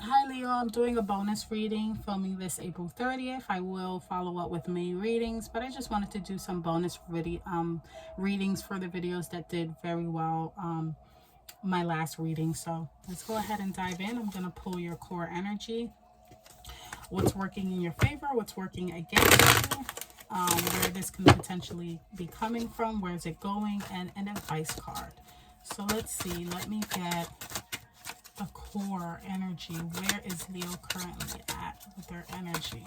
Hi Leo, I'm doing a bonus reading, filming this April 30th. I will follow up with May readings, but I just wanted to do some bonus readings for the videos that did very well my last reading. So let's go ahead and dive in. I'm going to pull your core energy, what's working in your favor, what's working against you, where this can potentially be coming from, where is it going, and an advice card. So let's see, let me get the core energy. Where is Leo currently at with their energy?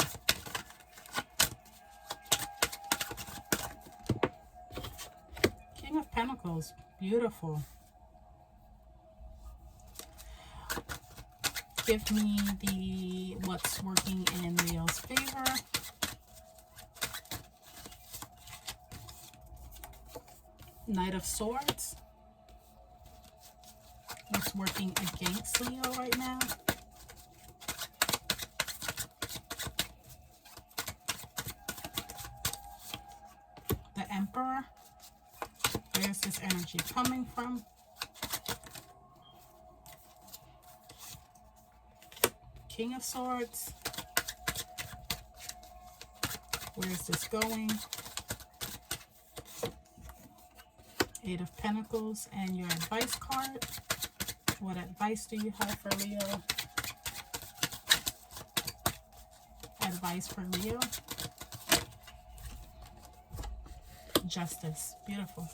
King of Pentacles, beautiful. Give me the what's working in Leo's favor. Knight of Swords. What's working against Leo right now? The Emperor. Where's this energy coming from? King of Swords. Where's this going? Eight of Pentacles and your advice card. What advice do you have for Leo? Advice for Leo. Justice. Beautiful.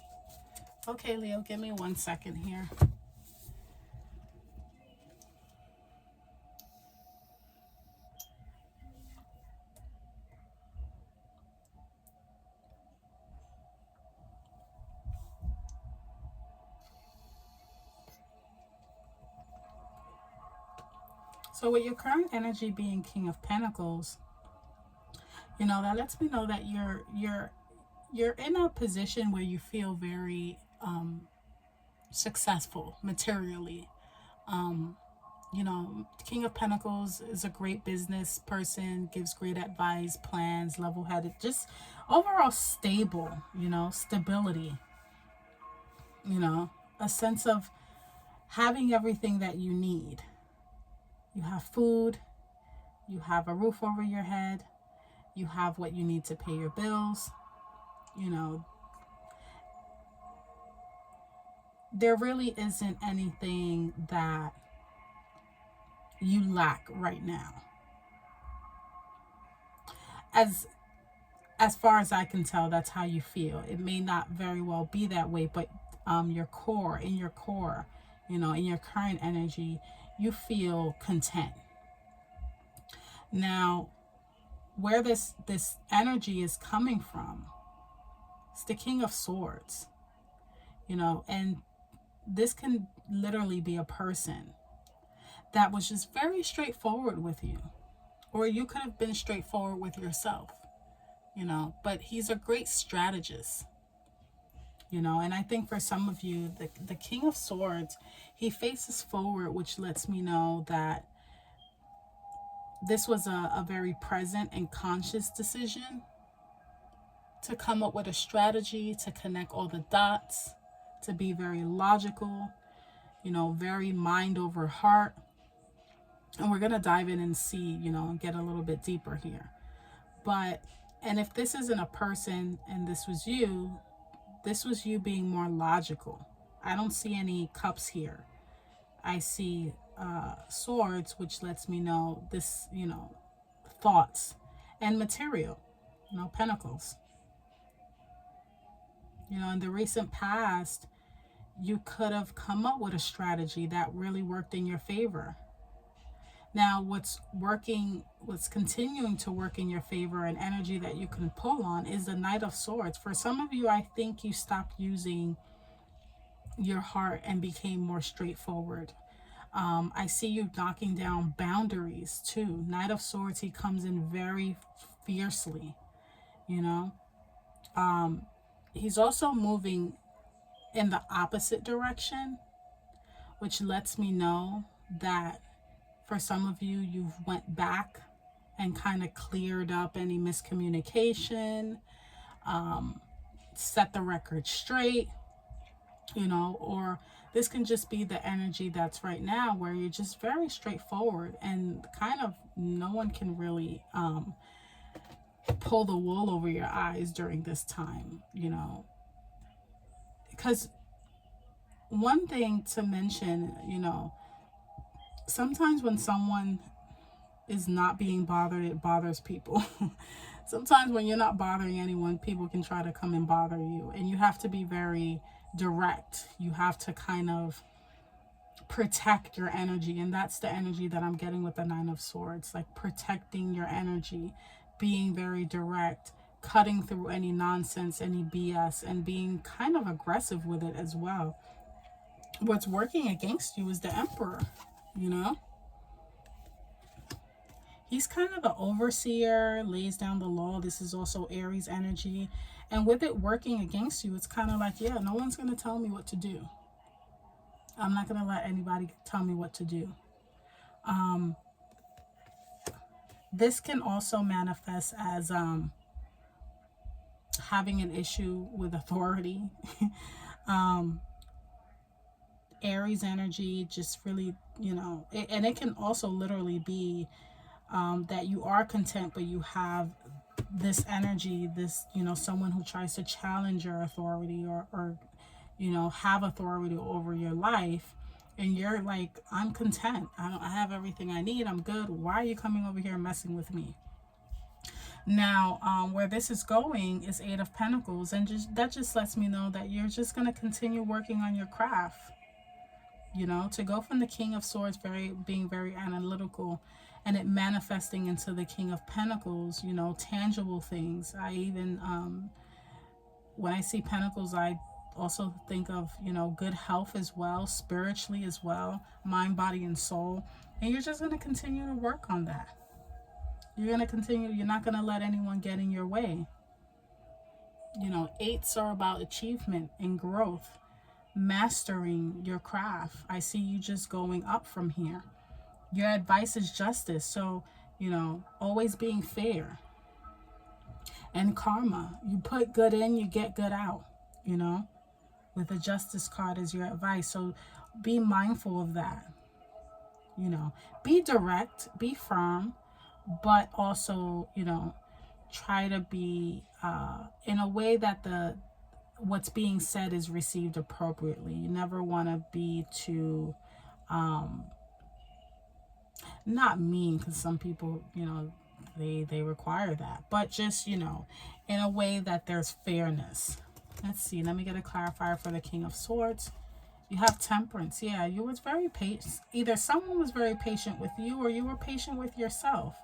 Okay, Leo, give me 1 second here. So with your current energy being King of Pentacles, you know, that lets me know that you're in a position where you feel very successful materially. You know, King of Pentacles is a great business person, gives great advice, plans, level-headed, just overall stable, you know, stability, you know, a sense of having everything that you need. You have food, you have a roof over your head, you have what you need to pay your bills, you know. There really isn't anything that you lack right now. As far as I can tell, that's how you feel. It may not very well be that way, but your core, in your core, you know, in your current energy, you feel content. Now, where this energy is coming from, it's the King of Swords, you know, and this can literally be a person that was just very straightforward with you, or you could have been straightforward with yourself, you know, but he's a great strategist, you know. And I think for some of you, the King of Swords, he faces forward, which lets me know that this was a very present and conscious decision to come up with a strategy, to connect all the dots, to be very logical, you know, very mind over heart. And we're going to dive in and see, you know, and get a little bit deeper here. But, and if this isn't a person and this was you being more logical. I don't see any cups here. I see swords, which lets me know this, you know, thoughts and material, you know, pentacles. You know, in the recent past, you could have come up with a strategy that really worked in your favor. Now, what's continuing to work in your favor, and energy that you can pull on, is the Knight of Swords. For some of you, I think you stopped using your heart and became more straightforward. I see you knocking down boundaries too. Knight of Swords, he comes in very fiercely, you know. He's also moving in the opposite direction, which lets me know that for some of you, you've went back and kind of cleared up any miscommunication, set the record straight, or this can just be the energy that's right now where you're just very straightforward and kind of no one can really pull the wool over your eyes during this time, because one thing to mention, sometimes when someone is not being bothered, it bothers people. Sometimes when you're not bothering anyone, people can try to come and bother you, and you have to be very direct. You have to kind of protect your energy, and that's the energy that I'm getting with the Nine of Swords, like protecting your energy, being very direct, cutting through any nonsense, any BS, and being kind of aggressive with it as well. What's working against you is the Emperor, you know? He's kind of the overseer, lays down the law. This is also Aries energy. And with it working against you, it's kind of like, yeah, no one's going to tell me what to do. I'm not going to let anybody tell me what to do. This can also manifest as having an issue with authority. Aries energy just really, and it can also literally be that you are content, but you have this energy, this, someone who tries to challenge your authority or have authority over your life. And you're like, I'm content. I have everything I need. I'm good. Why are you coming over here and messing with me? Now, where this is going is Eight of Pentacles. And that just lets me know that you're just going to continue working on your craft. To go from the King of Swords, being very analytical, and it manifesting into the King of Pentacles, tangible things. I even, when I see Pentacles, I also think of, good health as well, spiritually as well, mind, body, and soul. And you're just going to continue to work on that. You're going to continue. You're not going to let anyone get in your way. Eights are about achievement and growth, mastering your craft. I see you just going up from here. Your advice is justice. So, always being fair. And karma. You put good in, you get good out, with the Justice card as your advice. So be mindful of that. Be direct, be firm, but also, try to be in a way that what's being said is received appropriately. You never want to be too not mean, because some people, they require that, but just, in a way that there's fairness. Let's see, let me get a clarifier for the King of Swords. You have Temperance. Yeah, you was very patient. Either someone was very patient with you or you were patient with yourself.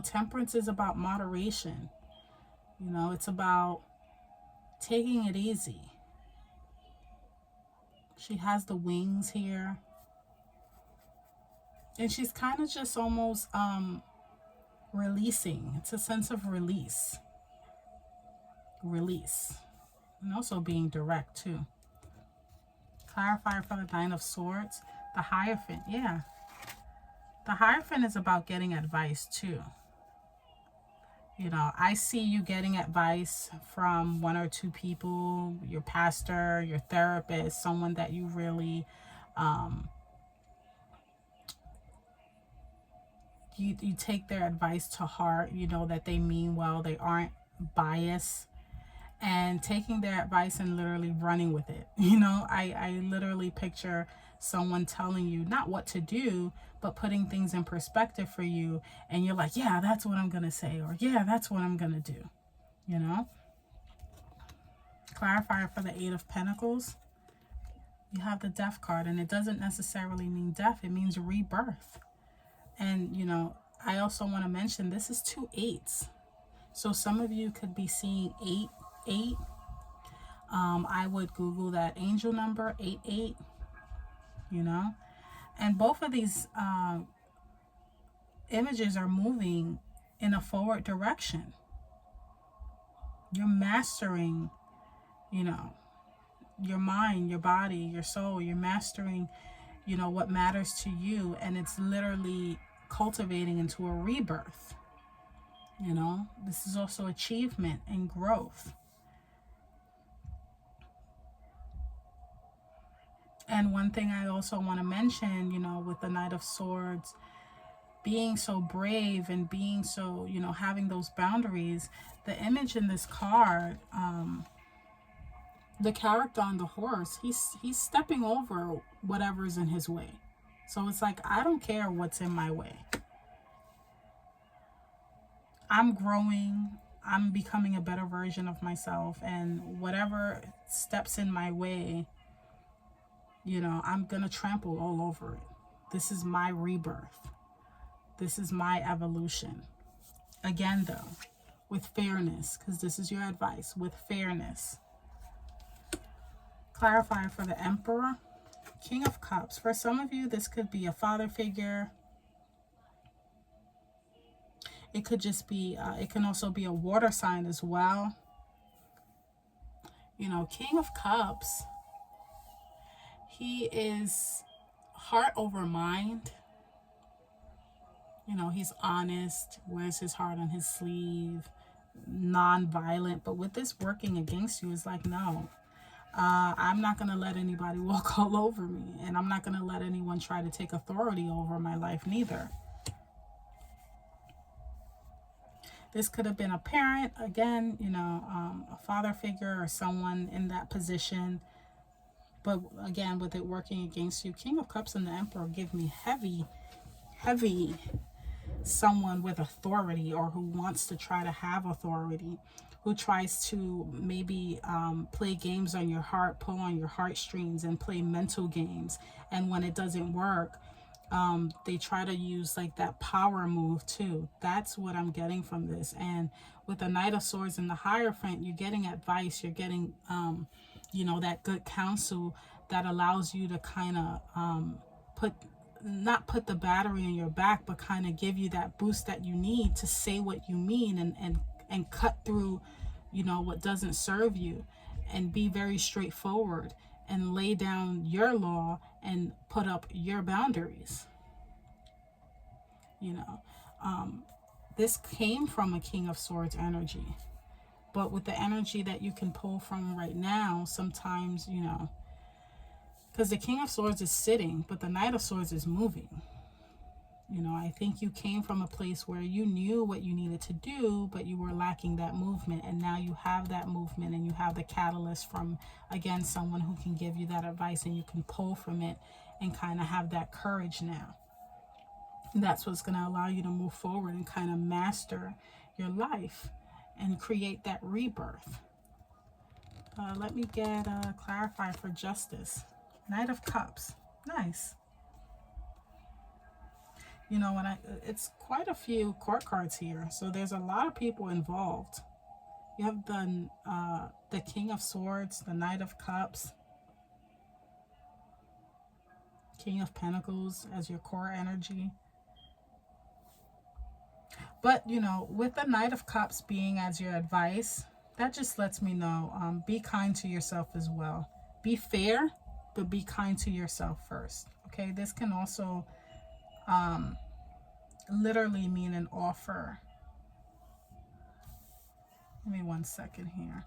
Temperance is about moderation. It's about taking it easy. She has the wings here. And she's kind of just almost releasing. It's a sense of release. Release. And also being direct too. Clarifier for the Nine of Swords. The Hierophant. Yeah. The Hierophant is about getting advice too. I see you getting advice from one or two people, your pastor, your therapist, someone that you really, you take their advice to heart, that they mean well, they aren't biased, and taking their advice and literally running with it. I literally picture someone telling you not what to do, but putting things in perspective for you, and you're like, yeah, that's what I'm gonna say, or yeah, that's what I'm gonna do. Clarifier for the Eight of Pentacles. You have the Death card, and it doesn't necessarily mean death, it means rebirth. And I also want to mention this is 2 8s, so some of you could be seeing 8. I would Google that angel number 88. And both of these images are moving in a forward direction. You're mastering, your mind, your body, your soul. You're mastering, what matters to you, and it's literally cultivating into a rebirth. This is also achievement and growth. And one thing I also want to mention, you know, with the Knight of Swords, being so brave and being so, you know, having those boundaries, the image in this card, the character on the horse, he's stepping over whatever's in his way. So it's like, I don't care what's in my way. I'm growing, I'm becoming a better version of myself, and whatever steps in my way, you know, I'm gonna trample all over it. This is my rebirth. This is my evolution. Again, though, with fairness, because this is your advice, with fairness. Clarify for the Emperor. King of Cups. For some of you, this could be a father figure. It could just be, it can also be a water sign as well. You know, King of Cups, he is heart over mind. You know, he's honest, wears his heart on his sleeve, non-violent. But with this working against you, it's like, no, I'm not going to let anybody walk all over me. And I'm not going to let anyone try to take authority over my life neither. This could have been a parent, again, you know, a father figure or someone in that position. But again, with it working against you, King of Cups and the Emperor give me heavy, heavy someone with authority, or who wants to try to have authority, who tries to maybe play games on your heart, pull on your heartstrings and play mental games. And when it doesn't work, they try to use like that power move too. That's what I'm getting from this. And with the Knight of Swords and the Hierophant, you're getting advice, you're getting you know, that good counsel that allows you to kind of not put the battery in your back, but kind of give you that boost that you need to say what you mean, and cut through, you know, what doesn't serve you, and be very straightforward and lay down your law and put up your boundaries. You know, this came from a King of Swords energy, but with the energy that you can pull from right now, sometimes, you know, because the King of Swords is sitting, but the Knight of Swords is moving. You know, I think you came from a place where you knew what you needed to do, but you were lacking that movement. And now you have that movement, and you have the catalyst from, again, someone who can give you that advice, and you can pull from it and kind of have that courage now. And that's what's going to allow you to move forward and kind of master your life and create that rebirth. Let me get clarify for Justice. Knight of Cups. Nice. You know, when it's quite a few court cards here, so there's a lot of people involved. You have the King of Swords, the Knight of Cups, King of Pentacles as your core energy. But, you know, with the Knight of Cups being as your advice, that just lets me know, be kind to yourself as well. Be fair, but be kind to yourself first. Okay, this can also literally mean an offer. Give me 1 second here.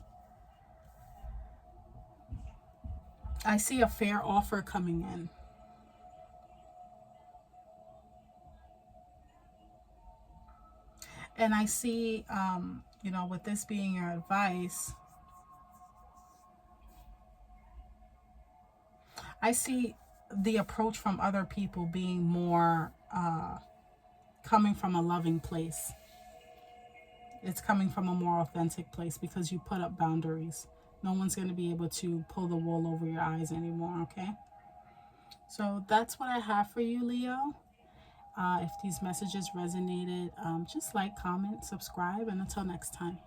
I see a fair offer coming in. And I see, you know, with this being your advice, I see the approach from other people being more coming from a loving place. It's coming from a more authentic place because you put up boundaries. No one's going to be able to pull the wool over your eyes anymore, okay? So that's what I have for you, Leo. If these messages resonated, just like, comment, subscribe, and until next time.